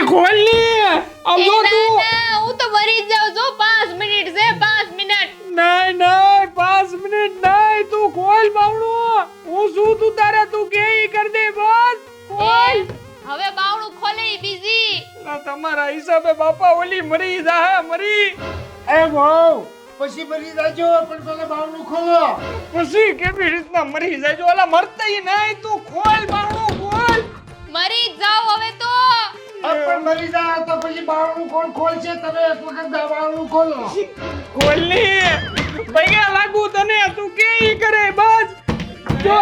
ખોલ ની આમ જો તું હું તો મરી જ જાઉં છું 5 મિનિટ છે 5 મિનિટ નહીં 5 મિનિટ નહીં તું ખોલ બાવણું હું શું તું તારે તું કે ઈ કર દે બસ ખોલ હવે બાવણું ખોલે ઈ બીજી તમારા હિસાબે બાપા ઓલી મરી જા મરી એ બહુ પછી મરી જાજો પણ પેલા બાવણું ખોલો. પછી કેવી રીતના મરી જાય જો ઓલા મરતાય નહીં તું ખોલ બાવણું ખોલ મરી જ જાવ હવે તો પણ મરી જાય તો પછી બાવણું કોણ ખોલશે? તમે એક વખત બાવણું ખોલો. ખોલ ની પૈયા લાગુ તને તું કે ઈ કરે બસ જો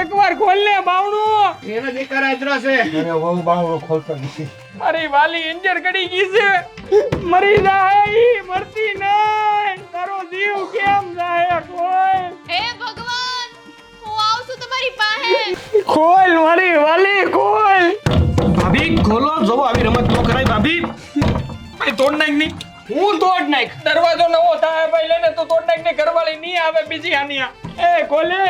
એકવાર ખોલ ને બાવણું એને દીકરા ઇતરો છે અરે બહુ બાવણું ખોલતો નથી. મારી વાલી ઇન્જર કરી ગઈ છે મરી જાય ઈ મરતી નહીં તારો જીવ કેમ જાય ખોલ હે ભગવાન હું આવું છું તમારી પાસે ખોલ મારી વાલી ખોલ ભાભી ખોલો જો આવી રમત ન કરાય ભાભી. ભાઈ તોડ નાખ ની હું તોડ નાખ દરવાજો નવો થાય ભાઈ લેને તો તોડ નાખ ને ઘરવાળી નહીં આવે બીજી આનિયા એ ખોલે